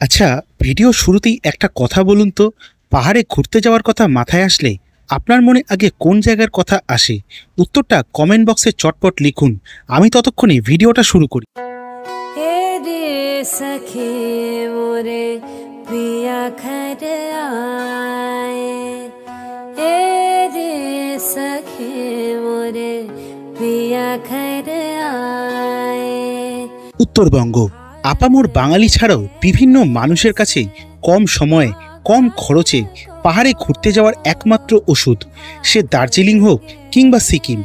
আচ্ছা, ভিডিও শুরুতেই একটা কথা বলুন তো, পাহাড়ে ঘুরতে যাওয়ার কথা মাথায় আসলে আপনার মনে আগে কোন জায়গার কথা আসে? উত্তরটা কমেন্ট বক্সে চটপট লিখুন। আমি ততক্ষণে ভিডিওটা শুরু করি। हे रे सखे मोरे पिया घर आए, हे रे सखे मोरे पिया घर आए। উত্তরবঙ্গ আপামর বাঙালি ছাড়াও বিভিন্ন মানুষের কাছে কম সময়ে কম খরচে পাহাড়ে ঘুরতে যাওয়ার একমাত্র ওষুধ, সে দার্জিলিং হোক কিংবা সিকিম।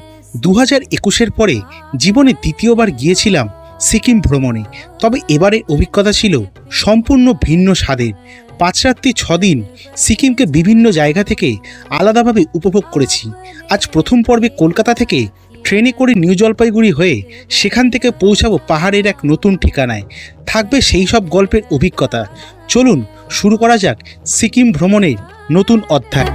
2021-এর পরে জীবনে দ্বিতীয়বার গিয়েছিলাম সিকিম ভ্রমণে। তবে এবারের অভিজ্ঞতা ছিল সম্পূর্ণ ভিন্ন স্বাদের। 5 রাত্রি 6 দিন সিকিমকে বিভিন্ন জায়গা থেকে আলাদাভাবে উপভোগ করেছি। আজ প্রথম পর্বে কলকাতা থেকে ট্রেনে করে নিউ জলপাইগুড়ি হয়ে সেখান থেকে পৌঁছাবো পাহাড়ের এক নতুন ঠিকানায়। থাকবে সেই সব গল্পের অভিজ্ঞতা। চলুন শুরু করা যাক সিকিম ভ্রমণের নতুন অধ্যায়।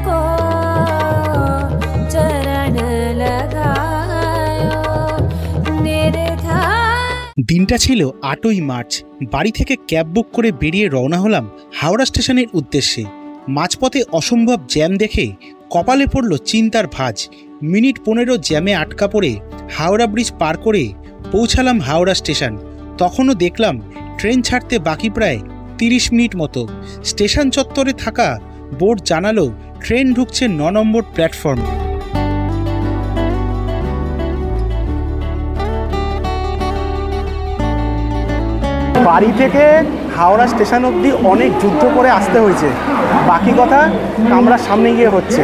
দিনটা ছিল 8ই মার্চ। বাড়ি থেকে ক্যাব বুক করে বেরিয়ে রওনা হলাম হাওড়া স্টেশনের উদ্দেশ্যে। মাঝপথে অসম্ভব জ্যাম দেখে কপালে পড়ল চিন্তার ভাঁজ। মিনিট 15 জ্যামে আটকা পড়ে হাওড়া ব্রিজ পার করে পৌঁছালাম হাওড়া স্টেশন। তখনও দেখলাম ট্রেন ছাড়তে বাকি প্রায় 30 মিনিট মতো। স্টেশন চত্বরে থাকা বোর্ড জানালো ট্রেন ঢুকছে 9 নম্বর প্ল্যাটফর্মে। বাড়ি থেকে হাওড়া স্টেশন অবধি অনেক যুদ্ধ করে আসতে হয়েছে, বাকি কথা আমরা সামনে গিয়ে হচ্ছে।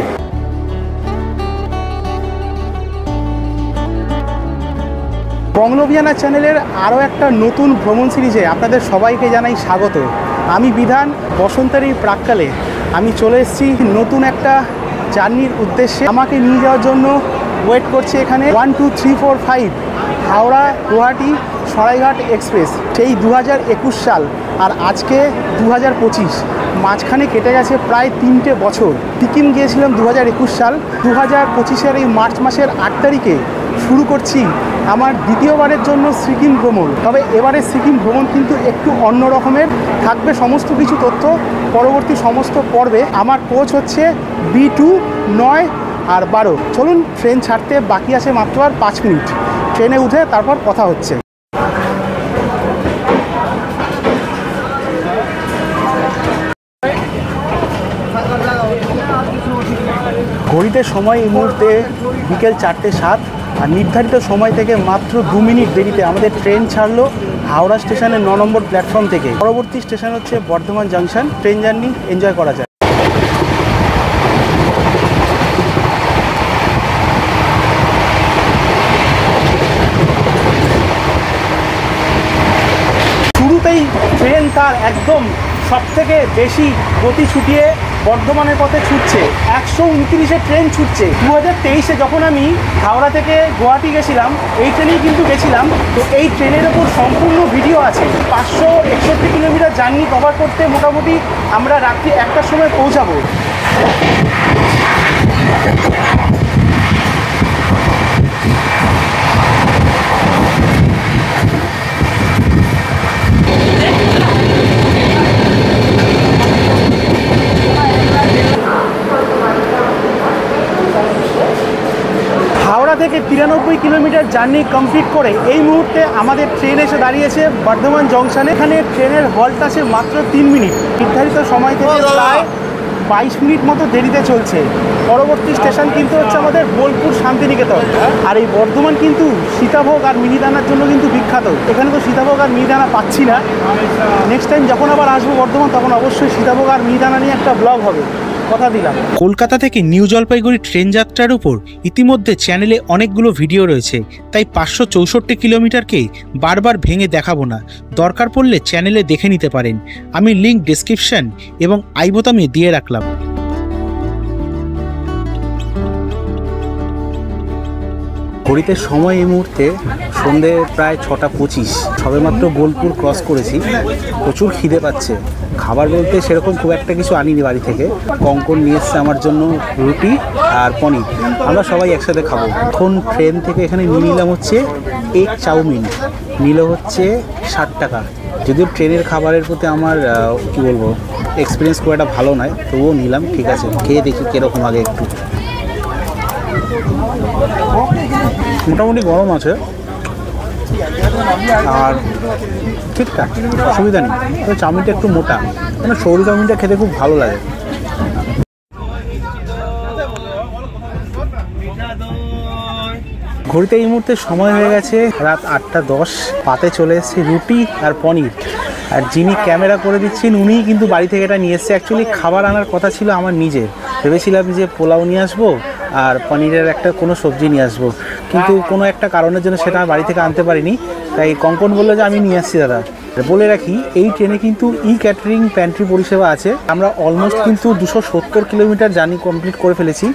বঙ্গলোভিয়ানা চ্যানেলের আরও একটা নতুন ভ্রমণ সিরিজে আপনাদের সবাইকে জানাই স্বাগত। আমি বিধান। বসন্তের এই প্রাককালে আমি চলে এসেছি নতুন একটা জার্নির উদ্দেশ্যে। আমাকে নিয়ে যাওয়ার জন্য ওয়েট করছে এখানে 1 2 3 4 5 হাওড়া গুয়াহাটি সরাইঘাট এক্সপ্রেস। সেই 2021 সাল আর আজকে 2025, মাঝখানে কেটে গেছে প্রায় 3টে বছর। সিকিম গিয়েছিলাম 2021 সাল। 2025-এর এই মার্চ মাসের 8 তারিখে শুরু করছি আমার দ্বিতীয়বারের জন্য সিকিম ভ্রমণ। তবে এবারের সিকিম ভ্রমণ কিন্তু একটু অন্য রকমের। থাকবে সমস্ত কিছু তথ্য পরবর্তী সমস্ত পর্বে। আমার কোচ হচ্ছে B2 9 আর 12। চলুন, ট্রেন ছাড়তে বাকি আছে মাত্র আর 5 মিনিট। ট্রেনে উঠে তারপর কথা হচ্ছে। ঘড়িতে সময় এই মুহূর্তে বিকেল 4টে 7, আর নির্ধারিত সময় থেকে মাত্র 2 মিনিট দেরিতে আমাদের ট্রেন ছাড়লো হাওড়া স্টেশনের 9 নম্বর প্ল্যাটফর্ম থেকে। পরবর্তী স্টেশন হচ্ছে Bardhaman junction. Train journey enjoy করা যায়। শুরুতেই ট্রেন তার একদম সবথেকে বেশি গতি ছুটিয়ে বর্ধমানের পথে ছুটছে। 129-এ ট্রেন ছুটছে। 2023-এ যখন আমি হাওড়া থেকে গুয়াহাটি গেছিলাম, এই ট্রেনেই কিন্তু গেছিলাম। তো এই ট্রেনের ওপর সম্পূর্ণ ভিডিও আছে। 561 কিলোমিটার জার্নি কভার করতে মোটামুটি আমরা রাত্রি 1টার সময় পৌঁছাবো। হাওড়া থেকে 93 কিলোমিটার জার্নি কমপ্লিট করে এই মুহূর্তে আমাদের ট্রেন এসে দাঁড়িয়েছে বর্ধমান জংশনে। এখানে ট্রেনের হল্ট আছে মাত্র 3 মিনিট। নির্ধারিত সময় থেকে প্রায় 22 মিনিট মতো দেরিতে চলছে। পরবর্তী স্টেশন কিন্তু হচ্ছে আমাদের বোলপুর শান্তিনিকেতন। আর এই বর্ধমান কিন্তু সীতাভোগ আর মিহিদানার জন্য কিন্তু বিখ্যাত। এখানে তো সীতাভোগ আর মিহিদানা পাচ্ছি না। নেক্সট টাইম যখন আবার আসবো বর্ধমান, তখন অবশ্যই সীতাভোগ আর মিহিদানা নিয়ে একটা ব্লগ হবে, কথা দিলাম। কলকাতা থেকে নিউ জলপাইগুড়ি ট্রেন যাত্রার উপর ইতিমধ্যে চ্যানেলে অনেকগুলো ভিডিও রয়েছে, তাই 564 কিলোমিটারকে বারবার ভেঙে দেখাবো না। দরকার পড়লে চ্যানেলে দেখে নিতে পারেন। আমি লিঙ্ক ডেসক্রিপশন এবং আই বোতামে দিয়ে রাখলাম। ঘড়িতে সময় এই মুহূর্তে সন্ধে প্রায় 6:25। সবেমাত্র বোলপুর ক্রস করেছি। প্রচুর খিদে পাচ্ছে। খাবার বলতে সেরকম খুব একটা কিছু আনিনি বাড়ি থেকে। কঙ্কন নিয়ে এসছে আমার জন্য রুটি আর পনির। আমরা সবাই একসাথে খাবো। এখন ট্রেন থেকে এখানে নিয়ে নিলাম হচ্ছে এগ চাউমিন, নিল হচ্ছে 60 টাকা। যদিও ট্রেনের খাবারের প্রতি আমার কি বলবো এক্সপিরিয়েন্স খুব একটা ভালো নয়, তবুও নিলাম। ঠিক আছে, খেয়ে দেখি কীরকম আগে একটু। মোটামুটি গরম আছে আর ঠিকঠাক, অসুবিধা নেই। তো চাউমিনটা একটু মোটা, মানে সরু চাউমিনটা খেতে খুব ভালো লাগে। ঘড়িতে এই মুহূর্তে সময় হয়ে গেছে রাত 8:10। পাতে চলে এসেছে রুটি আর পনির, আর যিনি ক্যামেরা করে দিচ্ছেন উনিই কিন্তু বাড়ি থেকে এটা নিয়ে এসছে। অ্যাকচুয়ালি খাবার আনার কথা ছিল আমার নিজের, ভেবেছিলাম যে পোলাও নিয়ে আসবো আর পনিরের একটা কোনো সবজি নিয়ে আসবো, কিন্তু কোনো একটা কারণের জন্য সেটা বাড়ি থেকে আনতে পারিনি। তাই কঙ্কন বললো যে আমি নিয়ে আসছি দাদা। বলে রাখি, এই ট্রেনে কিন্তু ক্যাটারিং প্যান্ট্রি পরিষেবা আছে। আমরা অলমোস্ট কিন্তু 270 কিলোমিটার জার্নি কমপ্লিট করে ফেলেছি।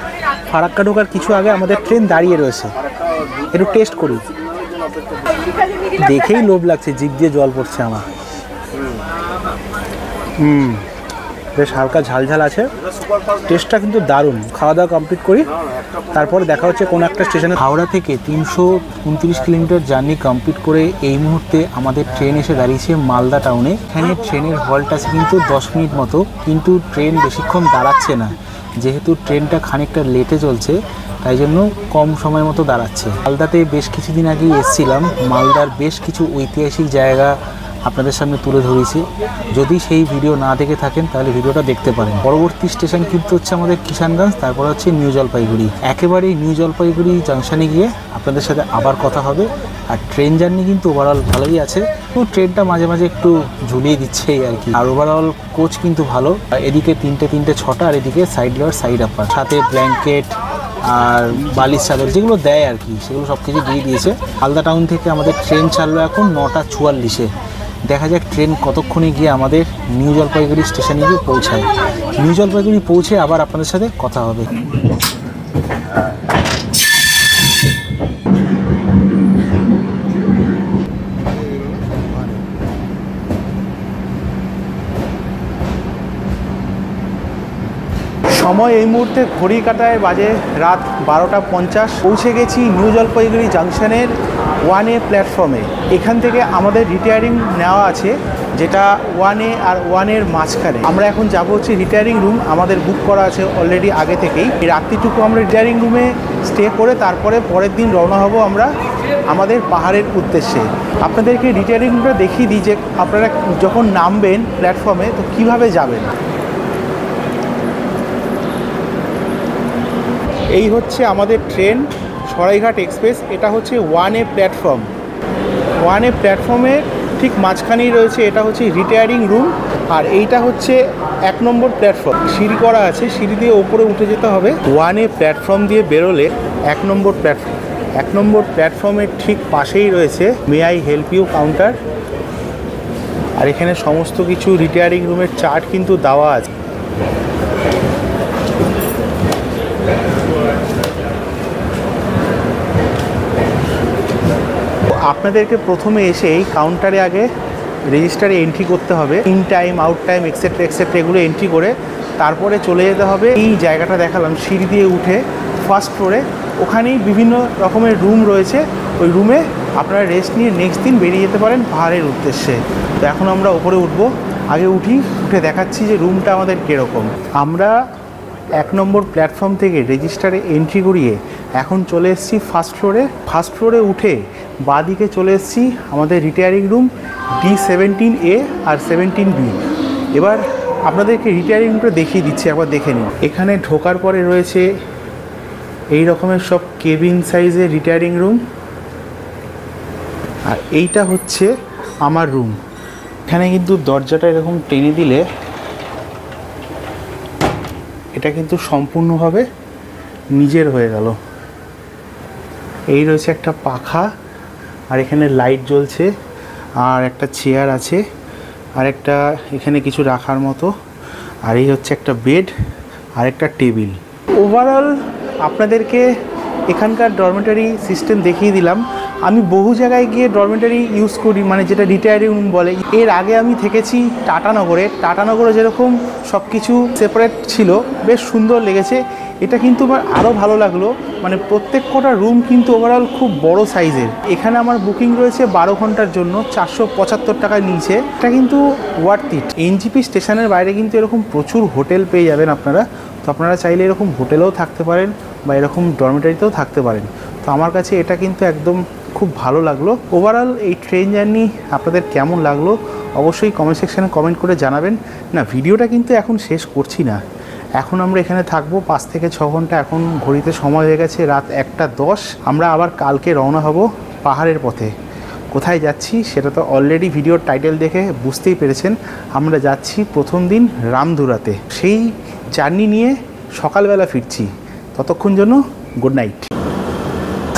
ফারাক্কা ঢোকার কিছু আগে আমাদের ট্রেন দাঁড়িয়ে রয়েছে, একটু টেস্ট করি। দেখেই লোভ লাগছে, জিভ দিয়ে জল পড়ছে আমার। বেশ হালকা ঝালঝাল আছে, টেস্টটা কিন্তু দারুণ। খাওয়া দাওয়া কমপ্লিট করি, তারপর দেখা হচ্ছে কোনো একটা স্টেশনে। হাওড়া থেকে 329 কিলোমিটার জার্নি কমপ্লিট করে এই মুহূর্তে আমাদের ট্রেন এসে দাঁড়িয়েছে মালদা টাউনে। এখানে ট্রেনের হল্ট আছে কিন্তু 10 মিনিট মতো, কিন্তু ট্রেন বেশিক্ষণ দাঁড়াচ্ছে না, যেহেতু ট্রেনটা খানিকটা লেটে চলছে তাই জন্য কম সময় মতো দাঁড়াচ্ছে। মালদাতে বেশ কিছুদিন আগেই এসেছিলাম, মালদার বেশ কিছু ঐতিহাসিক জায়গা আপনাদের সামনে তুলে ধরেছি। যদি সেই ভিডিও না দেখে থাকেন তাহলে ভিডিওটা দেখতে পারেন। পরবর্তী স্টেশন কিন্তু হচ্ছে আমাদের কিষানগঞ্জ, তারপর হচ্ছে নিউ জলপাইগুড়ি। একেবারে নিউ জলপাইগুড়ি জাংশনে গিয়ে আপনাদের সাথে আবার কথা হবে। আর ট্রেন জার্নি কিন্তু ওভারঅল ভালোই আছে, তো ট্রেনটা মাঝে মাঝে একটু ঝুলিয়ে দিচ্ছে আর কি। আর ওভারঅল কোচ কিন্তু ভালো, এদিকে তিনটে 6টা, আর এদিকে সাইড লোয়ার সাইড আপার, সাথে ব্ল্যাঙ্কেট আর বালিশ চাদর যেগুলো দেয় আর কি, সেগুলো সব কিছু দিয়ে দিয়েছে। মালদা টাউন থেকে আমাদের ট্রেন ছাড়লো এখন 9:44। দেখা যাক ট্রেন কতক্ষণে গিয়ে আমাদের নিউ জলপাইগুড়ি স্টেশনে গিয়ে পৌঁছায়। নিউ জলপাইগুড়ি পৌঁছে আবার আপনাদের সাথে কথা হবে। সময় এই মুহূর্তে ঘড়ি কাটায় বাজে রাত 12:50। পৌঁছে গেছি নিউ জলপাইগুড়ি জাংশনের 1A প্ল্যাটফর্মে। এখান থেকে আমাদের রিটায়ারিং নেওয়া আছে, যেটা 1A আর 1A মাঝখানে। আমরা এখন যাব হচ্ছে রিটায়ারিং রুম, আমাদের বুক করা আছে অলরেডি আগে থেকেই। এই রাত্রিটুকু আমরা রিটায়ারিং রুমে স্টে করে তারপরে পরের দিন রওনা হব আমরা আমাদের পাহাড়ের উদ্দেশ্যে। আপনাদেরকে রিটায়ারিং রুমটা দেখিয়ে দিই যে আপনারা যখন নামবেন প্ল্যাটফর্মে তো কিভাবে যাবেন। এই হচ্ছে আমাদের ট্রেন সরাইঘাট এক্সপ্রেস। এটা হচ্ছে 1A প্ল্যাটফর্ম। 1A প্ল্যাটফর্মের ঠিক মাঝখানেই রয়েছে এটা হচ্ছে রিটায়ারিং রুম, আর এইটা হচ্ছে 1 নম্বর প্ল্যাটফর্ম। সিঁড়ি করা আছে, সিঁড়ি দিয়ে ওপরে উঠে যেতে হবে। 1A প্ল্যাটফর্ম দিয়ে বেরোলে 1 নম্বর প্ল্যাটফর্ম। 1 নম্বর প্ল্যাটফর্মের ঠিক পাশেই রয়েছে may I help you counter, আর এখানে সমস্ত কিছু রিটায়ারিং রুমের চার্ট কিন্তু দেওয়া আছে। আপনাদেরকে প্রথমে এসে এই কাউন্টারে আগে রেজিস্টারে এন্ট্রি করতে হবে, in time, out time, etcetera এগুলো এন্ট্রি করে তারপরে চলে যেতে হবে এই জায়গাটা দেখালাম সিঁড়ি দিয়ে উঠে ফার্স্ট ফ্লোরে। ওখানেই বিভিন্ন রকমের রুম রয়েছে, ওই রুমে আপনারা রেস্ট নিয়ে নেক্সট দিন বেরিয়ে যেতে পারেন পাহাড়ের উদ্দেশ্যে। তো এখন আমরা ওপরে উঠবো, আগে উঠে দেখাচ্ছি যে রুমটা আমাদের কীরকম। আমরা 1 নম্বর প্ল্যাটফর্ম থেকে রেজিস্টারে এন্ট্রি করিয়ে এখন চলে এসেছি ফার্স্ট ফ্লোরে। ফার্স্ট ফ্লোরে উঠে বাঁদিকে চলে এসেছি আমাদের রিটায়ারিং রুম D17A আর 17B। এবার আপনাদেরকে রিটায়ারিং রুমটা দেখিয়ে দিচ্ছি, একবার দেখে নিন। এখানে ঢোকার পরে রয়েছে এই রকমের সব কেবিন সাইজের রিটায়ারিং রুম, আর এইটা হচ্ছে আমার রুম। এখানে কিন্তু দরজাটা এরকম টেনে দিলে এটা কিন্তু সম্পূর্ণভাবে নিজের হয়ে গেল। এই রয়েছে একটা পাখা, আর এখানে লাইট জ্বলছে, আর একটা চেয়ার আছে, আর একটা এখানে কিছু রাখার মতো, আর এই হচ্ছে একটা বেড আর একটা টেবিল। ওভারঅল আপনাদেরকে এখানকার ডরমেটারি সিস্টেম দেখিয়ে দিলাম। আমি বহু জায়গায় গিয়ে ডরমেটারি ইউজ করি, মানে যেটা রিটায়ারিং রুম বলে। এর আগে আমি থেকেছি টাটানগরে। টাটানগরে যেরকম সব কিছু সেপারেট ছিল, বেশ সুন্দর লেগেছে। এটা কিন্তু আমার আরও ভালো লাগলো, মানে প্রত্যেক কটা রুম কিন্তু ওভারঅল খুব বড় সাইজের। এখানে আমার বুকিং রয়েছে 12 ঘন্টার জন্য, 475 টাকা নিয়েছে। এটা কিন্তু ওয়ার্থ ইট। এনজিপি স্টেশনের বাইরে কিন্তু এরকম প্রচুর হোটেল পেয়ে যাবেন আপনারা, তো আপনারা চাইলে এরকম হোটেলেও থাকতে পারেন বা এরকম ডরমিটারিতেও থাকতে পারেন। তো আমার কাছে এটা কিন্তু একদম খুব ভালো লাগলো। ওভারঅল এই ট্রেন জার্নি আপনাদের কেমন লাগলো অবশ্যই কমেন্ট সেকশানে কমেন্ট করে জানাবেন। না, ভিডিওটা কিন্তু এখন শেষ করছি না, এখন আমরা এখানে থাকবো 5 থেকে 6 ঘন্টা। এখন ঘড়িতে সময় হয়ে গেছে রাত 1:10। আমরা আবার কালকে রওনা হব পাহাড়ের পথে। কোথায় যাচ্ছি সেটা তো অলরেডি ভিডিওর টাইটেল দেখে বুঝতেই পেরেছেন। আমরা যাচ্ছি প্রথম দিন রামধুরাতে, সেই জার্নি নিয়ে সকালবেলা ফিরছি। ততক্ষণ জন্য গুড নাইট।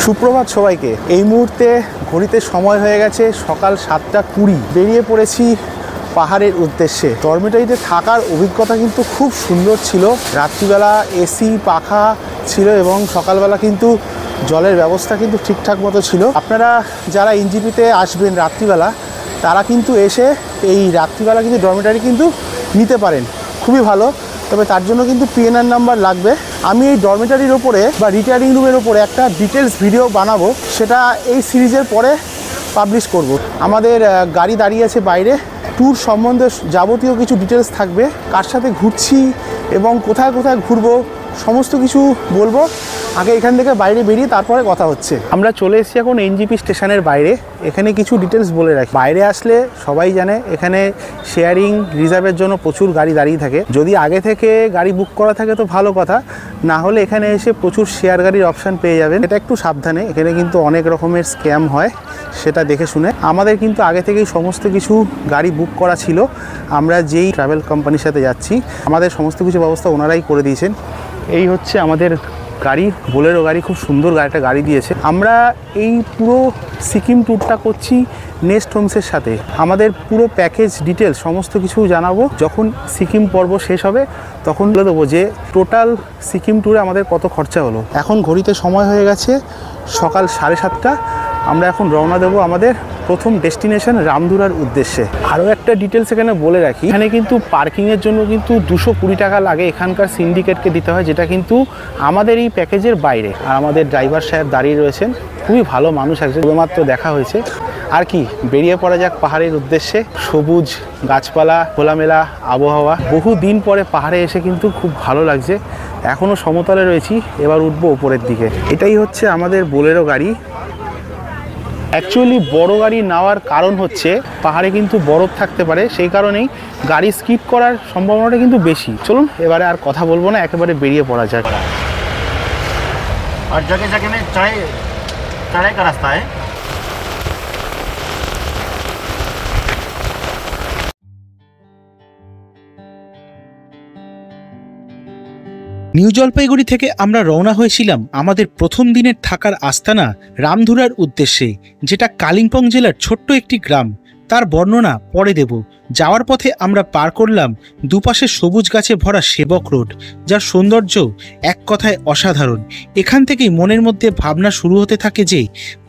সুপ্রভাত সবাইকে। এই মুহূর্তে ঘড়িতে সময় হয়ে গেছে সকাল 7:20। বেরিয়ে পড়েছি পাহাড়ের উদ্দেশ্যে। ডরমিটারিতে থাকার অভিজ্ঞতা কিন্তু খুব সুন্দর ছিল। রাত্রিবেলা এসি পাখা ছিল এবং সকালবেলা কিন্তু জলের ব্যবস্থা কিন্তু ঠিকঠাক মতো ছিল। আপনারা যারা এনজিপিতে আসবেন রাত্রিবেলা, তারা কিন্তু এসে এই রাত্রিবেলা কিন্তু ডরমিটারি কিন্তু নিতে পারেন, খুবই ভালো। তবে তার জন্য কিন্তু পিএনআর নাম্বার লাগবে। আমি এই ডরমিটারির ওপরে বা রিটায়ারিং রুমের ওপরে একটা ডিটেলস ভিডিও বানাবো, সেটা এই সিরিজের পরে পাবলিশ করব। আমাদের গাড়ি দাঁড়িয়ে আছে বাইরে, ট্যুর সম্বন্ধে যাবতীয় কিছু ডিটেলস থাকবে, কার সাথে ঘুরছি এবং কোথায় কোথায় ঘুরবো সমস্ত কিছু বলবো। আগে এখান থেকে বাইরে বেরিয়ে তারপরে কথা হচ্ছে। আমরা চলে এসেছি এখন এনজিপি স্টেশনের বাইরে। এখানে কিছু ডিটেলস বলে রাখি। বাইরে আসলে সবাই জানে এখানে শেয়ারিং রিজার্ভের জন্য প্রচুর গাড়ি দাঁড়িয়ে থাকে। যদি আগে থেকে গাড়ি বুক করা থাকে তো ভালো কথা, না হলে এখানে এসে প্রচুর শেয়ার গাড়ির অপশান পেয়ে যাবেন। এটা একটু সাবধানে, এখানে কিন্তু অনেক রকমের স্ক্যাম হয়, সেটা দেখে শুনে। আমাদের কিন্তু আগে থেকেই সমস্ত কিছু গাড়ি বুক করা ছিল। আমরা যেই ট্রাভেল কোম্পানির সাথে যাচ্ছি, আমাদের সমস্ত কিছু ব্যবস্থা ওনারাই করে দিয়েছেন। এই হচ্ছে আমাদের গাড়ি, বোলেরো গাড়ি, খুব সুন্দর একটা গাড়ি দিয়েছে। আমরা এই পুরো সিকিম ট্যুরটা করছি নেস্ট হোমসের সাথে। আমাদের পুরো প্যাকেজ ডিটেলস সমস্ত কিছু জানাবো। যখন সিকিম পর্ব শেষ হবে তখন বলে দেবো যে টোটাল সিকিম ট্যুরে আমাদের কত খরচা হলো। এখন ঘড়িতে সময় হয়ে গেছে সকাল 7:30। আমরা এখন রওনা দেবো আমাদের প্রথম ডেস্টিনেশন রামধুরার উদ্দেশ্যে। আরও একটা ডিটেলস এখানে বলে রাখি, এখানে কিন্তু পার্কিংয়ের জন্য কিন্তু 220 টাকা লাগে, এখানকার সিন্ডিকেটকে দিতে হয়, যেটা কিন্তু আমাদের এই প্যাকেজের বাইরে। আর আমাদের ড্রাইভার সাহেব দাঁড়িয়ে রয়েছেন, খুবই ভালো মানুষ একজন, শুধুমাত্র দেখা হয়েছে। আর কি, বেরিয়ে পড়া যাক পাহাড়ের উদ্দেশ্যে। সবুজ গাছপালা, খোলামেলা আবহাওয়া, বহু দিন পরে পাহাড়ে এসে কিন্তু খুব ভালো লাগছে। এখনও সমতলে রয়েছি, এবার উঠবো উপরের দিকে। এটাই হচ্ছে আমাদের বোলেরো গাড়ি। অ্যাকচুয়ালি বড় গাড়ি নেওয়ার কারণ হচ্ছে পাহাড়ে কিন্তু বরফ থাকতে পারে, সেই কারণেই গাড়ি স্কিড করার সম্ভাবনাটা কিন্তু বেশি। চলুন এবারে আর কথা বলবো না, একেবারে বেরিয়ে পড়া যাক। और जगह जगह में चढ़ाई का रास्ता है। নিউ জলপাইগুড়ি থেকে আমরা রওনা হয়েছিলাম আমাদের প্রথম দিনের থাকার আস্তানা রামধুরার উদ্দেশ্যে, যেটা কালিম্পং জেলার ছোট্ট একটি গ্রাম। তার বর্ণনা পরে দেব। যাওয়ার পথে আমরা পার করলাম দুপাশে সবুজ গাছে ভরা সেবক রোড, যার সৌন্দর্য এক কথায় অসাধারণ। এখান থেকেই মনের মধ্যে ভাবনা শুরু হতে থাকে যে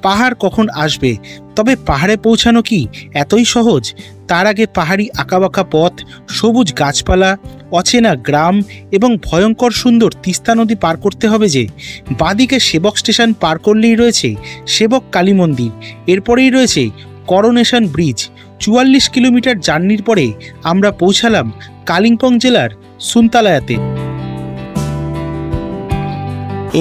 পাহাড় কখন আসবে। তবে পাহাড়ে পৌঁছানো কি এতই সহজ? তার আগে পাহাড়ি আঁকাবাঁকা পথ, সবুজ গাছপালা, অচেনা গ্রাম এবং ভয়ঙ্কর সুন্দর তিস্তা নদী পার করতে হবে। যে বাঁদিকে সেবক স্টেশন পার করলেই রয়েছে সেবক কালী মন্দির, এরপরেই রয়েছে করোনেশন ব্রিজ। 44 কিলোমিটার জার্নির পরে আমরা পৌঁছালাম কালিম্পং জেলার সুনতালায়াতে।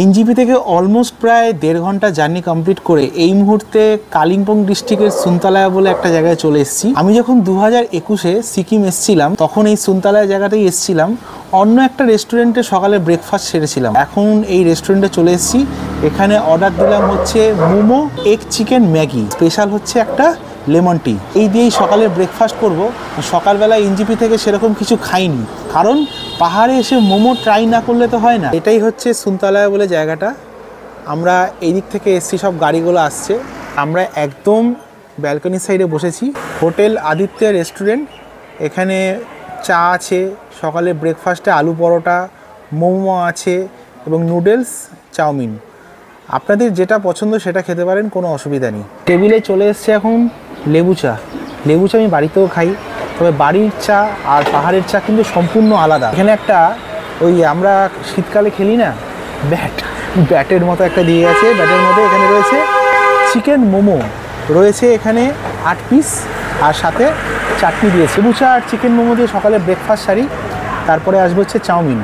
এনজিপি থেকে অলমোস্ট প্রায় 1.5 ঘন্টা জার্নি কমপ্লিট করে এই মুহূর্তে কালিম্পং ডিস্ট্রিক্টের সুনতালায়া বলে একটা জায়গায় চলে এসেছি। আমি যখন 2021-এ সিকিম এসেছিলাম তখন এই সুনতালায়া জায়গাতেই এসেছিলাম। অন্য একটা রেস্টুরেন্টে সকালে ব্রেকফাস্ট সেরেছিলাম, এখন এই রেস্টুরেন্টে চলে এসেছি। এখানে অর্ডার দিলাম হচ্ছে momo, egg chicken, Maggi, special হচ্ছে একটা লেমন টি। এই দিয়েই সকালে ব্রেকফাস্ট করব। সকালবেলা এনজিপি থেকে সেরকম কিছু খাইনি, কারণ পাহাড়ে এসে মোমো ট্রাই না করলে তো হয় না। এটাই হচ্ছে সুনতালায়া বলে জায়গাটা। আমরা এই দিক থেকে এসছি, সব গাড়িগুলো আসছে। আমরা একদম ব্যালকনি সাইডে বসেছি। Hotel Aditya restaurant. এখানে চা আছে, সকালে ব্রেকফাস্টে আলু পরোটা, মোমো আছে এবং নুডলস, চাউমিন। আপনাদের যেটা পছন্দ সেটা খেতে পারেন, কোনো অসুবিধা নেই। টেবিলে চলে এসছে এখন লেবু চা। লেবু চা আমি বাড়িতেও খাই, তবে বাড়ির চা আর পাহাড়ের চা কিন্তু সম্পূর্ণ আলাদা। এখানে একটা ওই আমরা শীতকালে খেলি না ব্যাটের মতো একটা দিয়ে গেছে। ব্যাটের মধ্যে এখানে রয়েছে চিকেন মোমো রয়েছে, এখানে 8 পিস, আর সাথে চাটনি দিয়েছে। বুচা আর চিকেন মোমো দিয়ে সকালে ব্রেকফাস্ট সারি, তারপরে আসবে হচ্ছে চাউমিন।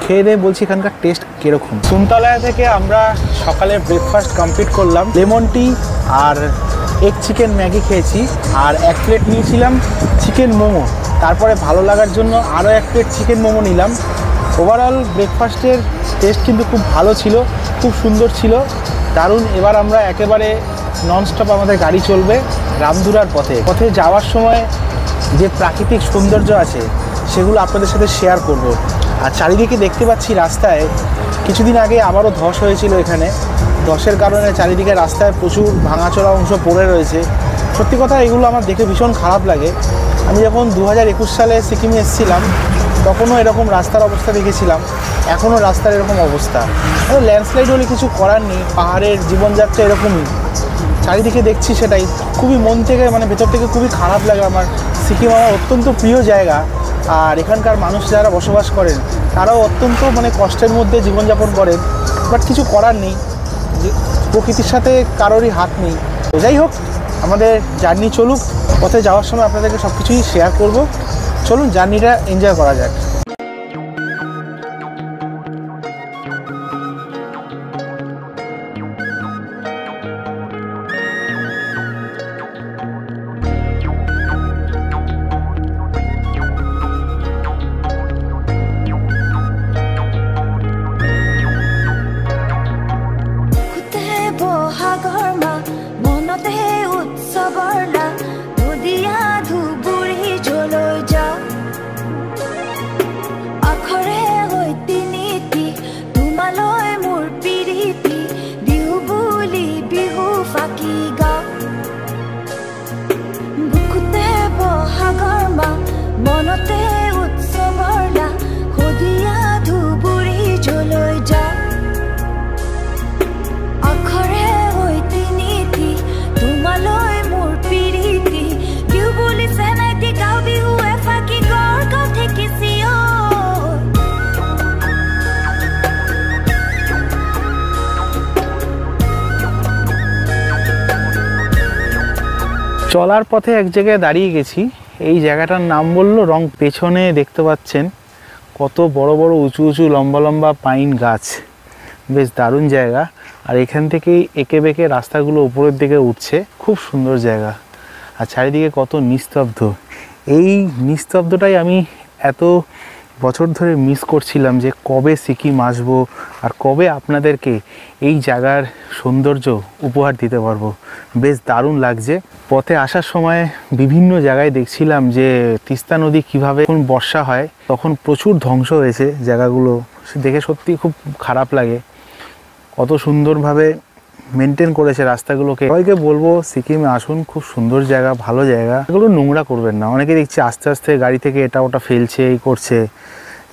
খেয়ে দিয়ে বলছি এখানকার টেস্ট কীরকম। সুনতলায় থেকে আমরা সকালে ব্রেকফাস্ট কমপ্লিট করলাম, লেমন টি আর এগ চিকেন ম্যাগি খেয়েছি, আর 1 প্লেট নিয়েছিলাম চিকেন মোমো। তারপরে ভালো লাগার জন্য আরও 1 প্লেট চিকেন মোমো নিলাম। ওভারঅল ব্রেকফাস্টের টেস্ট কিন্তু খুব ভালো ছিল, খুব সুন্দর ছিল, দারুণ। এবার আমরা একেবারে ননস্টপ আমাদের গাড়ি চলবে রামধুরার পথে। পথে যাওয়ার সময় যে প্রাকৃতিক সৌন্দর্য আছে সেগুলো আপনাদের সাথে শেয়ার করব। আর চারিদিকে দেখতে পাচ্ছি রাস্তায় কিছুদিন আগে আবারও ধস হয়েছিল এখানে। ধসের কারণে চারিদিকে রাস্তায় প্রচুর ভাঙাচোরা অংশ পড়ে রয়েছে। সত্যি কথা এগুলো আমার দেখে ভীষণ খারাপ লাগে। আমি যখন 2021 সালে সিকিমে এসেছিলাম তখনও এরকম রাস্তার অবস্থা দেখেছিলাম, এখনও রাস্তার এরকম অবস্থা। ল্যান্ডস্লাইড হলে কিছু করার নেই, পাহাড়ের জীবনযাত্রা এরকমই। চারিদিকে দেখছি সেটাই, খুবই মন থেকে মানে ভেতর থেকে খুবই খারাপ লাগে আমার। সিকিম আমার অত্যন্ত প্রিয় জায়গা, আর এখানকার মানুষ যারা বসবাস করেন তারাও অত্যন্ত মানে কষ্টের মধ্যে জীবনযাপন করেন, বাট কিছু করার নেই, প্রকৃতির সাথে কারোরই হাত নেই। তো যাই হোক, আমাদের জার্নি চলুক, পথে যাওয়ার সময় আপনাদেরকে সব কিছুই শেয়ার করব। চলুন জার্নিটা এনজয় করা যাক। চলার পথে এক জায়গায় দাঁড়িয়ে গেছি, এই জায়গাটার নাম বললো রং। পেছনে দেখতে পাচ্ছেন কত বড় বড় উঁচু উঁচু লম্বা লম্বা পাইন গাছ, বেশ দারুণ জায়গা। আর এখান থেকেই এঁকে বেঁকে রাস্তাগুলো উপরের দিকে উঠছে, খুব সুন্দর জায়গা। আর চারিদিকে কত নিস্তব্ধ, এই নিস্তব্ধটাই আমি এত বছর ধরে মিস করছিলাম, যে কবে সিকিম আসবো আর কবে আপনাদেরকে এই জায়গার সৌন্দর্য উপহার দিতে পারবো। বেশ দারুণ লাগছে। পথে আসার সময় বিভিন্ন জায়গায় দেখছিলাম যে তিস্তা নদী কীভাবে যখন বর্ষা হয় তখন প্রচুর ধ্বংস হয়েছে জায়গাগুলো, দেখে সত্যি খুব খারাপ লাগে। কত সুন্দরভাবে মেনটেন করেছে রাস্তাগুলোকে। সবাইকে বলবো সিকিমে আসুন, খুব সুন্দর জায়গা, ভালো জায়গা। এগুলো নোংরা করবেন না। অনেকে দেখছি আস্তে আস্তে গাড়ি থেকে এটা ওটা ফেলছে, এই করছে,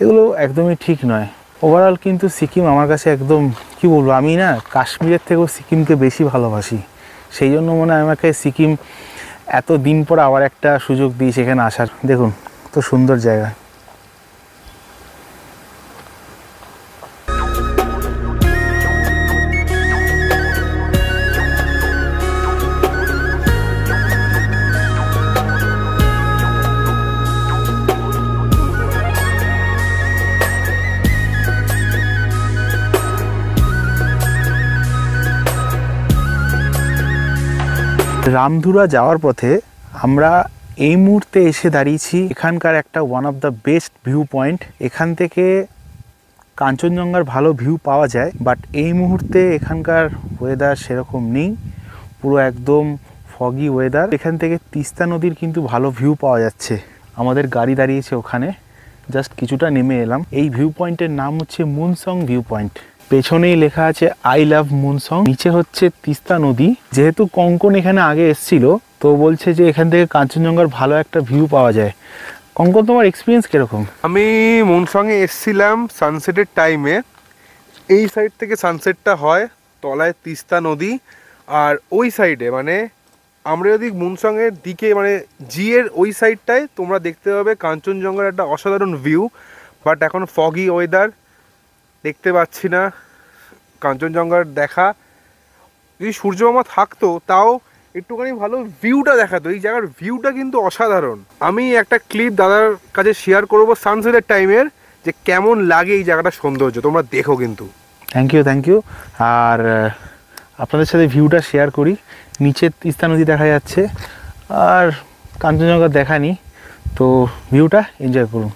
এগুলো একদমই ঠিক নয়। ওভারঅল কিন্তু সিকিম আমার কাছে একদম কি বলবো, আমি না কাশ্মীরের থেকেও সিকিমকে বেশি ভালোবাসি। সেই জন্য মনে হয় আমাকে সিকিম এত দিন পর আবার একটা সুযোগ দিয়েছে এখানে আসার। দেখুন তো সুন্দর জায়গা। রামধুরা যাওয়ার পথে আমরা এই মুহূর্তে এসে দাঁড়িয়েছি এখানকার একটা one of the best view point. এখান থেকে কাঞ্চনজঙ্ঘার ভালো ভিউ পাওয়া যায়, বাট এই মুহূর্তে এখানকার ওয়েদার সেরকম নেই, পুরো একদম ফগি ওয়েদার। এখান থেকে তিস্তা নদীর কিন্তু ভালো ভিউ পাওয়া যাচ্ছে। আমাদের গাড়ি দাঁড়িয়েছে ওখানে, জাস্ট কিছুটা নেমে এলাম। এই ভিউ পয়েন্টের নাম হচ্ছে মুনসং ভিউ পয়েন্ট। পেছনেই লেখা আছে আই লাভ মুনসং, নিচে হচ্ছে তিস্তা নদী। যেহেতু কঙ্কন এখানে আগে এসেছিল, তো বলছে যে এখান থেকে কাঞ্চনজঙ্ঘার ভালো একটা ভিউ পাওয়া যায়। কঙ্কন, তোমার এক্সপিরিয়েন্স কিরকম? আমি মুনসংয়ে এসেছিলাম সানসেটের টাইমে। এই সাইড থেকে সানসেটটা হয়, তলায় তিস্তা নদী, আর ওই সাইডে মানে আমরা যদি মুনসংয়ের দিকে মানে জিয়ের ওই সাইডটায় তোমরা দেখতে পাবে কাঞ্চনজঙ্ঘার একটা অসাধারণ ভিউ। বাট এখন ফগি ওয়েদার, দেখতে পাচ্ছি না কাঞ্চনজঙ্ঘার দেখা। যদি সূর্যমামা থাকতো তাও একটুখানি ভালো ভিউটা দেখাতো। এই জায়গার ভিউটা কিন্তু অসাধারণ। আমি একটা ক্লিপ দাদার কাছে শেয়ার করবো সানসেটের টাইমের, যে কেমন লাগে এই জায়গাটা সৌন্দর্য, তোমরা দেখো কিন্তু। Thank you. আর আপনাদের সাথে ভিউটা শেয়ার করি। নিচে তিস্তা নদী দেখা যাচ্ছে আর কাঞ্চনজঙ্ঘা দেখানি, তো ভিউটা এনজয় করুন।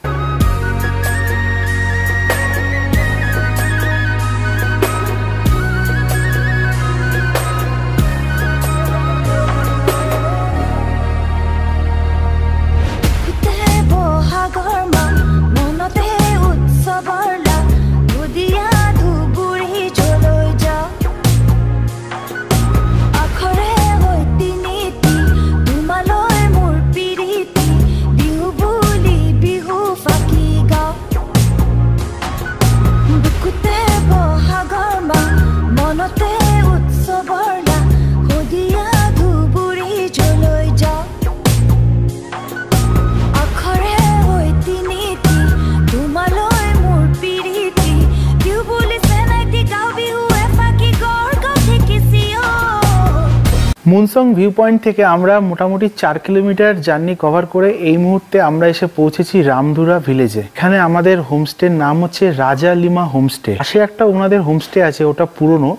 মুনসং ভিউ পয়েন্ট থেকে আমরা মোটামুটি 4 কিলোমিটার জার্নি কভার করে এই মুহূর্তে আমরা এসে পৌঁছেছি রামধুরা ভিলেজে। এখানে আমাদের হোমস্টের নাম হচ্ছে রাজা লিমা হোমস্টে। পাশে একটা ওনাদের হোমস্টে আছে, ওটা পুরনো।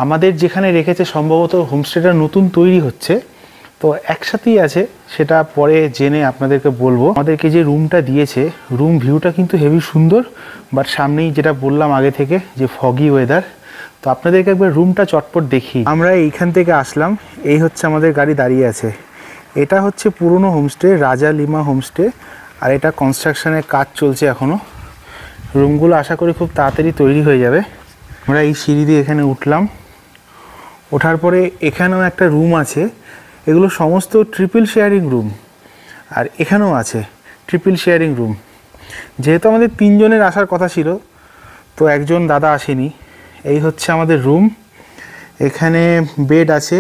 আমাদের যেখানে রেখেছে সম্ভবত হোমস্টেটা নতুন তৈরি হচ্ছে, তো একসাথেই আছে, সেটা পরে জেনে আপনাদেরকে বলবো। আমাদেরকে যে রুমটা দিয়েছে, রুম ভিউটা কিন্তু হেভি সুন্দর, বাট সামনেই যেটা বললাম আগে থেকে যে ফগি ওয়েদার। তো আপনাদেরকে একবার রুমটা চটপট দেখি। আমরা এইখান থেকে আসলাম, এই হচ্ছে আমাদের গাড়ি দাঁড়িয়ে আছে। এটা হচ্ছে পুরনো হোমস্টে, রাজা লিমা হোমস্টে, আর এটা কনস্ট্রাকশনের কাজ চলছে এখনও। রুমগুলো আশা করি খুব তাড়াতাড়ি তৈরি হয়ে যাবে। আমরা এই সিঁড়ি দিয়ে এখানে উঠলাম, ওঠার পরে এখানেও একটা রুম আছে। এগুলো সমস্ত ট্রিপল শেয়ারিং রুম, আর এখানেও আছে ট্রিপল শেয়ারিং রুম। যেহেতু আমাদের 3 জনের আসার কথা ছিল, তো একজন দাদা আসেনি। এই হচ্ছে আমাদের রুম। এখানে বেড আছে,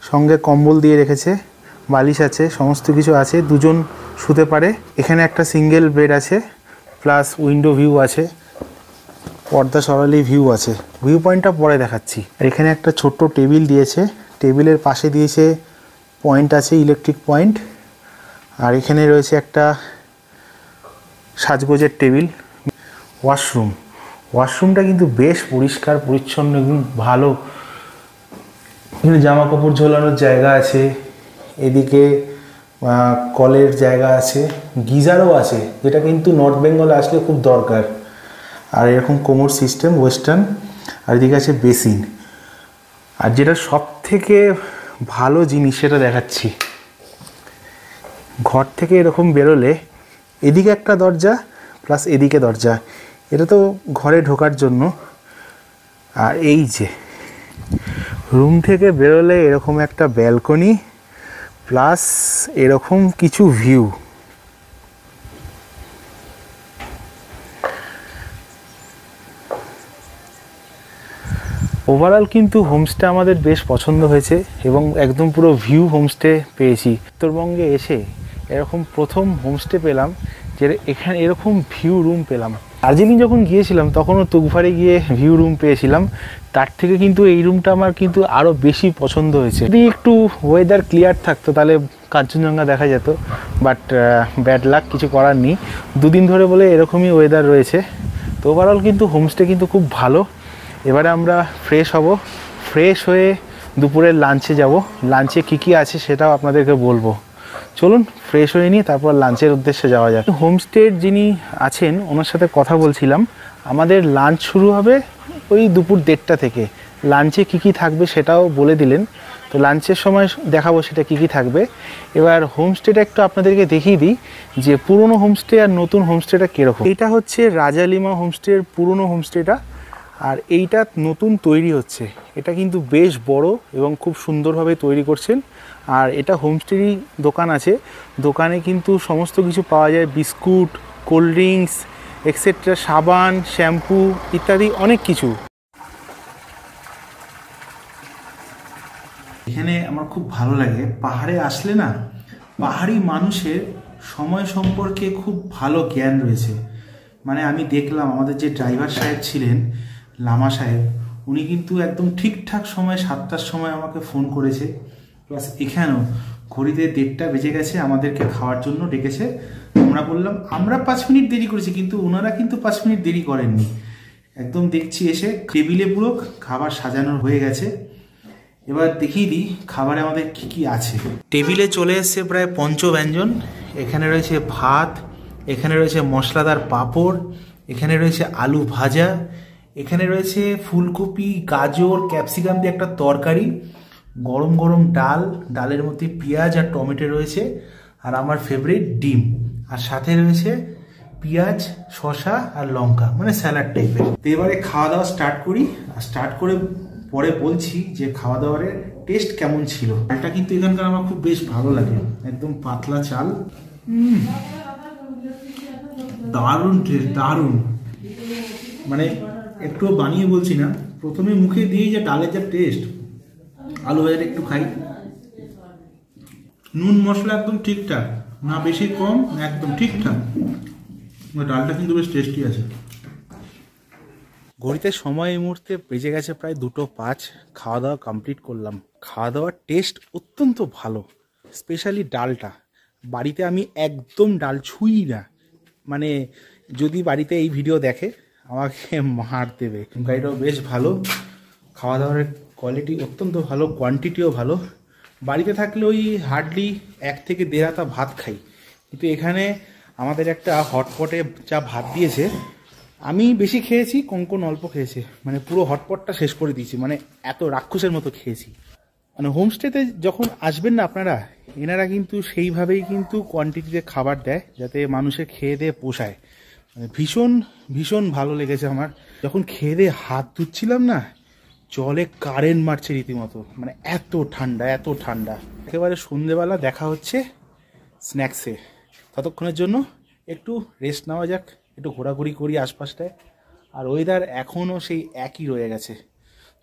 সঙ্গে কম্বল দিয়ে রেখেছে, বালিশ আছে, সমস্ত কিছু আছে, 2 জন শুতে পারে। এখানে একটা সিঙ্গেল বেড আছে, প্লাস উইন্ডো ভিউ আছে, পর্দা সরালি ভিউ আছে। ভিউ পয়েন্টটা পরে দেখাচ্ছি। আর এখানে একটা ছোট্ট টেবিল দিয়েছে, টেবিলের পাশে দিয়েছে পয়েন্ট আছে, ইলেকট্রিক পয়েন্ট। আর এখানে রয়েছে একটা সাজগোজের টেবিল। ওয়াশরুমটা কিন্তু বেশ পরিষ্কার পরিচ্ছন্ন, এবং ভালো। এখানে জামা কাপড় ঝোলানোর জায়গা আছে, এদিকে কলের জায়গা আছে, গিজারও আছে, যেটা কিন্তু নর্থ বেঙ্গলে আসলে খুব দরকার। আর এরকম কোমর সিস্টেম ওয়েস্টার্ন, আর এদিকে আছে বেসিন। আর যেটা সব থেকে ভালো জিনিস সেটা দেখাচ্ছি। ঘর থেকে এরকম বেরোলে এদিকে একটা দরজা, প্লাস এদিকে দরজা, এটা তো ঘরে ঢোকার জন্য। আর এই যে রুম থেকে বেরোলে এরকম একটা ব্যালকনি, প্লাস এরকম কিছু ভিউ। ওভারঅল কিন্তু হোমস্টে আমাদের বেশ পছন্দ হয়েছে, এবং একদম পুরো ভিউ হোমস্টে পেয়েছি। উত্তরবঙ্গে এসে এরকম প্রথম হোমস্টে পেলাম, যে এখানে এরকম ভিউ রুম পেলাম। দার্জিলিং যখন গিয়েছিলাম তখনও তুগভারে গিয়ে ভিউ রুম পেয়েছিলাম, তার থেকে কিন্তু এই রুমটা আমার কিন্তু আরও বেশি পছন্দ হয়েছে। যদি একটু ওয়েদার ক্লিয়ার থাকতো তাহলে কাঞ্চনজঙ্ঘা দেখা যেত, বাট ব্যাড লাক, কিছু করার নেই। 2 দিন ধরে বলে এরকমই ওয়েদার রয়েছে। তো ওভারঅল কিন্তু হোমস্টে কিন্তু খুব ভালো। এবারে আমরা ফ্রেশ হব, ফ্রেশ হয়ে দুপুরের লাঞ্চে যাব। লাঞ্চে কী আছে সেটাও আপনাদেরকে বলবো। চলুন ফ্রেশ হয়ে নিয়ে তারপর লাঞ্চের উদ্দেশ্যে যাওয়া যাক। হোমস্টের যিনি আছেন ওনার সাথে কথা বলছিলাম। আমাদের লাঞ্চ শুরু হবে ওই দুপুর 1:30টা থেকে। লাঞ্চে কী থাকবে সেটাও বলে দিলেন, তো লাঞ্চের সময় দেখাবো সেটা কী থাকবে। এবার হোমস্টেটা একটু আপনাদেরকে দেখিয়ে দিই যে পুরনো হোমস্টে আর নতুন হোমস্টেটা কীরকম। এটা হচ্ছে রাজা লিমা হোমস্টের পুরনো হোমস্টেটা, আর এইটা নতুন তৈরি হচ্ছে। এটা কিন্তু বেশ বড় এবং খুব সুন্দরভাবে তৈরি করছেন। আর এটা হোমস্টেরই দোকান আছে, দোকানে কিন্তু সমস্ত কিছু পাওয়া যায়, বিস্কুট, কোল্ড ড্রিঙ্কস এক্সেট্রা, সাবান, শ্যাম্পু ইত্যাদি অনেক কিছু। এখানে আমার খুব ভালো লাগে, পাহাড়ে আসলে না পাহাড়ি মানুষের সময় সম্পর্কে খুব ভালো জ্ঞান রয়েছে। মানে আমি দেখলাম আমাদের যে ড্রাইভার সাহেব ছিলেন, লামা সাহেব, উনি কিন্তু একদম ঠিকঠাক সময় 7টার সময় আমাকে ফোন করেছে। প্লাস এখানেও ঘড়িতে 1:30 বেজে গেছে, আমাদেরকে খাওয়ার জন্য ডেকেছে। আমরা বললাম আমরা 5 মিনিট দেরি করেছি, কিন্তু ওনারা কিন্তু 5 মিনিট দেরি করেননি। একদম দেখছি এসে টেবিলে পুরো খাবার সাজানো হয়ে গেছে। এবার দেখিয়ে দিই খাবারে আমাদের কি কি আছে। টেবিলে চলে এসছে প্রায় পঞ্চব্যঞ্জন। এখানে রয়েছে ভাত, এখানে রয়েছে মশলাদার পাঁপড়, এখানে রয়েছে আলু ভাজা, এখানে রয়েছে ফুলকপি, গাজর, ক্যাপসিকাম দিয়ে একটা তরকারি, গরম গরম ডাল, ডালের মধ্যে পেঁয়াজ আর টমেটো রয়েছে, আর আমার ফেভারিট ডিম, আর সাথে রয়েছে পেঁয়াজ, শসা আর লঙ্কা, মানে স্যালাড টাইপের। তো এবারে খাওয়া দাওয়া স্টার্ট করি, আর স্টার্ট করে পরে বলছি যে খাওয়া দাওয়ার টেস্ট কেমন ছিল। চালটা কিন্তু এখানকার আমার খুব বেশ ভালো লাগে, একদম পাতলা চাল, দারুণ টেস্ট, দারুণ। মানে একটু বানিয়ে বলছি না, প্রথমে মুখে দিয়েই যে ডালের যা টেস্ট। আলু ভাজাটা একটু খাই, নুন মশলা একদম ঠিকঠাক, না বেশি কম, একদম ঠিকঠাক। ডালটা কিন্তু বেশ টেস্টি আছে। ঘড়িতে সময় এই মুহূর্তে বেজে গেছে প্রায় 2:05। খাওয়া দাওয়া কমপ্লিট করলাম। খাওয়া দাওয়ার টেস্ট অত্যন্ত ভালো, স্পেশালি ডালটা। বাড়িতে আমি একদম ডাল ছুঁই না, মানে যদি বাড়িতে এই ভিডিও দেখে আমাকে মার দেবে। গাড়িটাও বেশ ভালো, খাওয়া দাওয়ার কোয়ালিটি অত্যন্ত ভালো, কোয়ান্টিটিও ভালো। বাড়িতে থাকলে ওই হার্ডলি 1 থেকে 1.5 হাতা ভাত খাই, কিন্তু এখানে আমাদের একটা হটপটে যা ভাত দিয়েছে, আমি বেশি খেয়েছি, কঙ্কন অল্প খেয়েছে, মানে পুরো হটপটটা শেষ করে দিয়েছি, মানে এত রাক্ষসের মতো খেয়েছি। মানে হোমস্টেতে যখন আসবেন না আপনারা, এনারা কিন্তু সেইভাবেই কিন্তু কোয়ান্টিটিতে খাবার দেয়, যাতে মানুষের খেয়ে দিয়ে পোষায়। মানে ভীষণ ভীষণ ভালো লেগেছে আমার। যখন খেয়ে দিয়ে হাত ধুচ্ছিলাম না, জলে কারেন্ট মারছে রীতিমতো, মানে এত ঠান্ডা, এত ঠান্ডা। একেবারে সন্ধেবেলা দেখা হচ্ছে স্ন্যাক্সে। ততক্ষণের জন্য একটু রেস্ট নেওয়া যাক, একটু ঘোরাঘুরি করি আশপাশটায়। আর ওয়েদার এখনও সেই একই রয়ে গেছে।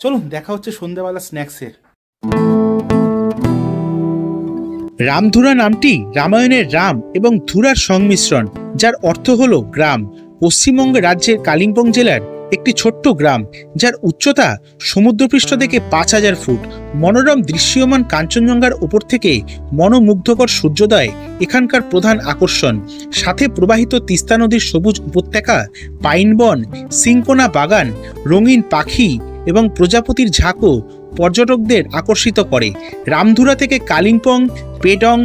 চলুন দেখা হচ্ছে সন্ধ্যাবেলা স্ন্যাক্সে। রামধুরা নামটি রামায়ণের রাম এবং ধুরার সংমিশ্রণ, যার অর্থ হল গ্রাম। পশ্চিমবঙ্গ রাজ্যের কালিম্পং জেলার একটি ছোট্ট গ্রাম, যার উচ্চতা সমুদ্রপৃষ্ঠ থেকে 5000 ফুট। মনোরম দৃশ্যমান কাঞ্চনজঙ্ঘার উপর থেকে মনোমুগ্ধকর সূর্যোদয় এখানকার প্রধান আকর্ষণ। সাথে প্রবাহিত তিস্তা নদীর সবুজ উপত্যকা, পাইনবন, সিংকোনা বাগান, রঙিন পাখি এবং প্রজাপতির ঝাঁকও পর্যটকদের আকর্ষিত করে। রামধুরা থেকে কালিম্পং, পেডং,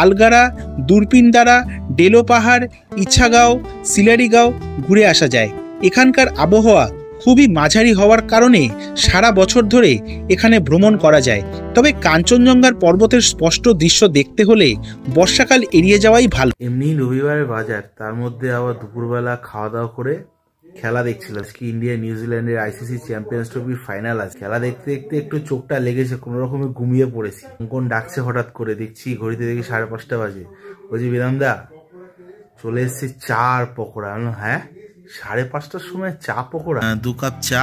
আলগারা, দুরপিনদারা, ডেলো পাহাড়, ইছাগাঁও, সিলারিগাঁও ঘুরে আসা যায়। এখানকার আবহাওয়া খুবই মাঝারি হওয়ার কারণে সারা বছর ধরে এখানে ভ্রমণ করা যায়। তবে কাঞ্চনজঙ্ঘার পর্বতের স্পষ্ট দৃশ্য দেখতে হলে বর্ষাকাল এড়িয়ে যাওয়াই ভালো। এমনি রবিবারের বাজার, তার মধ্যে আবার দুপুরবেলা খাওয়া দাওয়া করে খেলা দেখছিল। আজকে ইন্ডিয়া নিউজিল্যান্ডের ICC চ্যাম্পিয়ন্স ট্রফির ফাইনাল আছে। খেলা দেখতে দেখতে একটু চোখটা লেগেছে, কোনো রকমে ঘুমিয়ে পড়েছি। কোন ডাকছে হঠাৎ করে, দেখছি ঘড়িতে দেখি 5:30 বাজে। বলছি বিধানদা চলে এসছে চা আর পকোড়া। হ্যাঁ, 5:30টার সময় চা পকোড়া? 2 কাপ চা,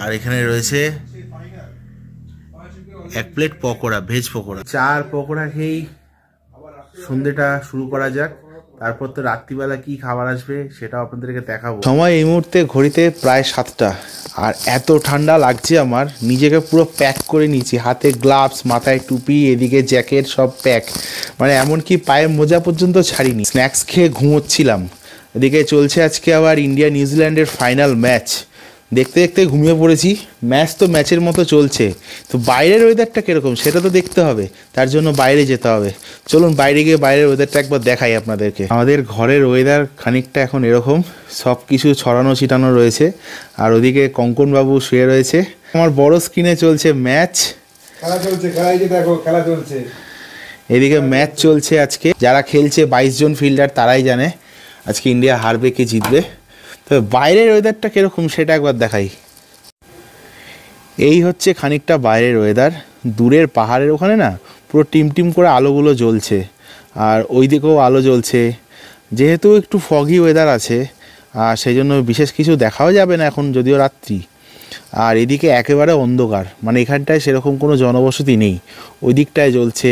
আর এখানে রয়েছে 1 প্লেট পকোড়া, ভেজ পকোড়া। চা আর পকোড়া খেয়েই সন্ধ্যেটা শুরু করা যাক। তারপর তো রাত্রিবেলা কি খাবার আসবে সেটাও আপনাদেরকে দেখাবো। সময় এই মুহূর্তে ঘড়িতে প্রায় 7টা, আর এত ঠান্ডা লাগছে আমার, নিজেকে পুরো প্যাক করে নিয়েছি। হাতে গ্লাভস, মাথায় টুপি, এদিকে জ্যাকেট, সব প্যাক, মানে এমনকি পায়ে মোজা পর্যন্ত ছাড়িনি। স্ন্যাক্স খেয়ে ঘুমোচ্ছিলাম। এদিকে চলছে আজকে আবার ইন্ডিয়া নিউজিল্যান্ডের ফাইনাল ম্যাচ। দেখতে দেখতে ঘুমিয়ে পড়েছি। ম্যাচ তো ম্যাচের মতো চলছে, তো বাইরের ওয়েদারটা কীরকম সেটা তো দেখতে হবে, তার জন্য বাইরে যেতে হবে। চলুন বাইরে গিয়ে বাইরের ওয়েদারটা একবার দেখাই আপনাদেরকে। আমাদের ঘরের ওয়েদার খানিকটা এখন এরকম, সব কিছু ছড়ানো ছিটানো রয়েছে, আর ওদিকে কঙ্কনবাবু শুয়ে রয়েছে। আমার বড় স্ক্রিনে চলছে ম্যাচ, খেলা চলছে, খেলা দেখো, খেলা চলছে। এদিকে ম্যাচ চলছে আজকে। যারা খেলছে 22 জন ফিল্ডার, তারাই জানে আজকে ইন্ডিয়া হারবে কি জিতবে। তবে বাইরের ওয়েদারটা কীরকম সেটা একবার দেখাই। এই হচ্ছে খানিকটা বাইরের ওয়েদার। দূরের পাহাড়ের ওখানে না পুরো টিম করে আলোগুলো জ্বলছে, আর ওই দিকেও আলো জ্বলছে। যেহেতু একটু ফগি ওয়েদার আছে, আর সেই জন্য বিশেষ কিছু দেখাও যাবে না এখন, যদিও রাত্রি। আর এদিকে একেবারে অন্ধকার, মানে এখানটায় সেরকম কোনো জনবসতি নেই। ওই দিকটায় জ্বলছে,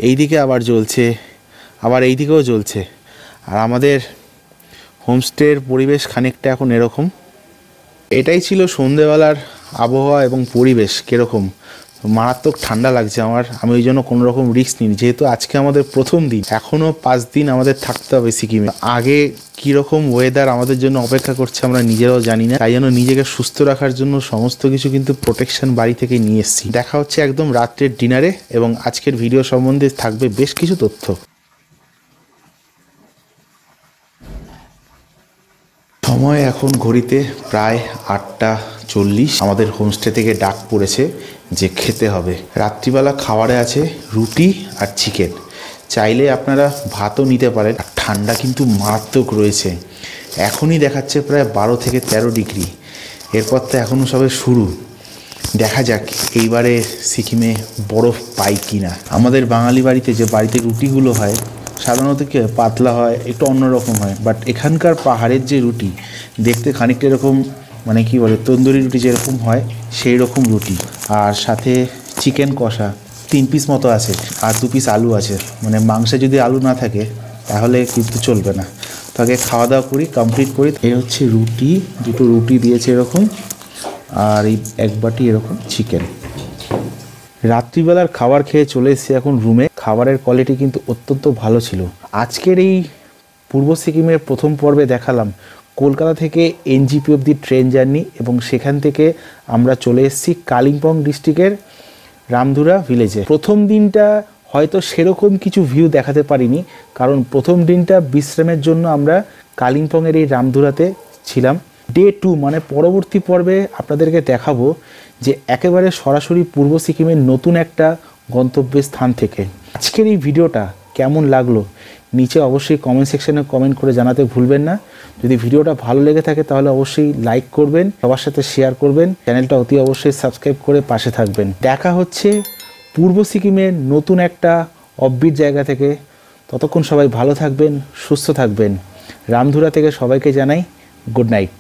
এই দিকে আবার জ্বলছে, আবার এই দিকেও জ্বলছে। আর আমাদের হোমস্টের পরিবেশ খানিকটা এখন এরকম। এটাই ছিল সন্ধেবেলার আবহাওয়া এবং পরিবেশ। কীরকম মারাত্মক ঠান্ডা লাগছে আমার, আমি ওই জন্য কোনো রকম রিস্ক নিই, যেহেতু আজকে আমাদের প্রথম দিন, এখনও 5 দিন আমাদের থাকতে হবে সিকিমে। আগে কীরকম ওয়েদার আমাদের জন্য অপেক্ষা করছে আমরা নিজেরাও জানি না, তাই জন্য নিজেকে সুস্থ রাখার জন্য সমস্ত কিছু কিন্তু প্রোটেকশন বাড়ি থেকে নিয়ে এসেছি। দেখা হচ্ছে একদম রাত্রের ডিনারে, এবং আজকের ভিডিও সম্বন্ধে থাকবে বেশ কিছু তথ্য। সময় এখন ঘড়িতে প্রায় 8:40। আমাদের হোমস্টে থেকে ডাক পড়েছে যে খেতে হবে। রাত্রিবেলা খাবারে আছে রুটি আর চিকেন, চাইলে আপনারা ভাতও নিতে পারেন। আর ঠান্ডা কিন্তু মারাত্মক রয়েছে, এখনই দেখাচ্ছে প্রায় 12 থেকে 13 ডিগ্রি। এরপর তো এখনও সবে শুরু, দেখা যাক এইবারে সিকিমে বরফ পাই কি না। আমাদের বাঙালি বাড়িতে যে বাড়িতে রুটিগুলো হয় সাধারণত কি পাতলা হয়, একটু অন্যরকম হয়, বাট এখানকার পাহাড়ের যে রুটি দেখতে খানিকটা এরকম, মানে কি বলে তন্দুরি রুটি যেরকম হয় সেই রকম রুটি। আর সাথে চিকেন কষা 3 পিস মতো আছে, আর 2 পিস আলু আছে। মানে মাংসে যদি আলু না থাকে তাহলে কিন্তু চলবে না। তো আগে খাওয়া দাওয়া করি, কমপ্লিট করি। এই হচ্ছে রুটি, 2টো রুটি দিয়েছে এরকম, আর এই 1 বাটি এরকম চিকেন। রাত্রিবেলার খাবার খেয়ে চলে এসেছি এখন রুমে। খাবারের কোয়ালিটি কিন্তু অত্যন্ত ভালো ছিল। আজকের এই পূর্ব সিকিমের প্রথম পর্বে দেখালাম কলকাতা থেকে এনজিপি অবধি ট্রেন জার্নি, এবং সেখান থেকে আমরা চলে এসেছি কালিম্পং ডিস্ট্রিক্টের রামধুরা ভিলেজে। প্রথম দিনটা হয়তো সেরকম কিছু ভিউ দেখাতে পারিনি, কারণ প্রথম দিনটা বিশ্রামের জন্য আমরা কালিম্পংয়ের এই রামধুরাতে ছিলাম। ডে 2 মানে পরবর্তী পর্বে আপনাদেরকে দেখাবো যে একেবারে সরাসরি পূর্ব সিকিমের নতুন একটা গন্তব্যের স্থান থেকে। আজকের এই ভিডিওটা কেমন লাগলো নিচে অবশ্যই কমেন্ট সেকশনে কমেন্ট করে জানাতে ভুলবেন না। যদি ভিডিওটা ভালো লেগে থাকে তাহলে অবশ্যই লাইক করবেন, সবার সাথে শেয়ার করবেন, চ্যানেলটা অতি অবশ্যই সাবস্ক্রাইব করে পাশে থাকবেন। দেখা হচ্ছে পূর্ব সিকিমের নতুন একটা অফবিট জায়গা থেকে। ততক্ষণ সবাই ভালো থাকবেন, সুস্থ থাকবেন। রামধুরা থেকে সবাইকে জানাই গুড নাইট।